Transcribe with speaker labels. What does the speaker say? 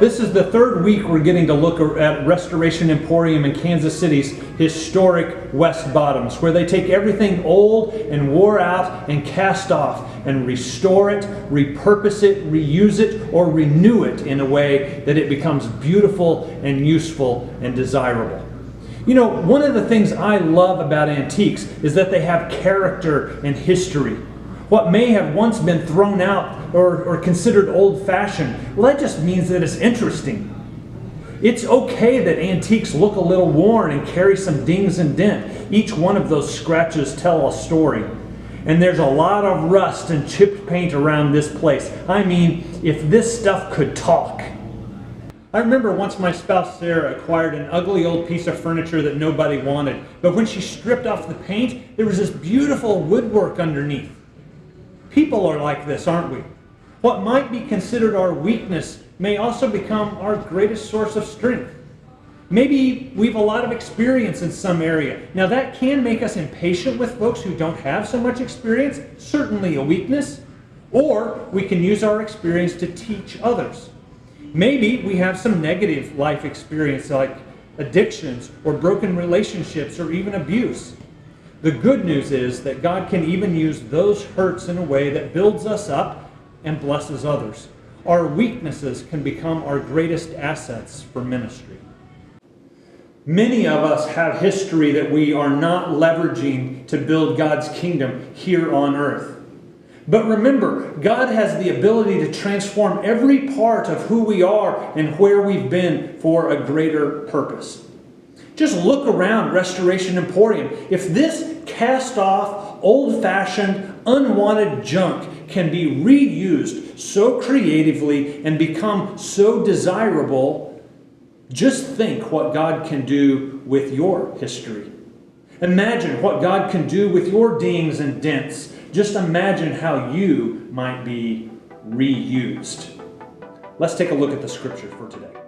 Speaker 1: This is the third week we're getting to look at Restoration Emporium in Kansas City's historic West Bottoms, where they take everything old and wore out and cast off and restore it, repurpose it, reuse it, or renew it in a way that it becomes beautiful and useful and desirable. You know, one of the things I love about antiques is that they have character and history. What may have once been thrown out or considered old-fashioned, well, that just means that it's interesting. It's okay that antiques look a little worn and carry some dings and dent. Each one of those scratches tell a story. And there's a lot of rust and chipped paint around this place. I mean, if this stuff could talk. I remember once my spouse Sarah acquired an ugly old piece of furniture that nobody wanted. But when she stripped off the paint, there was this beautiful woodwork underneath. People are like this, aren't we? What might be considered our weakness may also become our greatest source of strength. Maybe we have a lot of experience in some area. Now that can make us impatient with folks who don't have so much experience, certainly a weakness. Or we can use our experience to teach others. Maybe we have some negative life experience like addictions or broken relationships or even abuse. The good news is that God can even use those hurts in a way that builds us up and blesses others. Our weaknesses can become our greatest assets for ministry. Many of us have history that we are not leveraging to build God's kingdom here on earth. But remember, God has the ability to transform every part of who we are and where we've been for a greater purpose. Just look around Restoration Emporium. If this cast-off, old-fashioned, unwanted junk can be reused so creatively and become so desirable, just think what God can do with your history. Imagine what God can do with your dings and dents. Just imagine how you might be reused. Let's take a look at the scripture for today.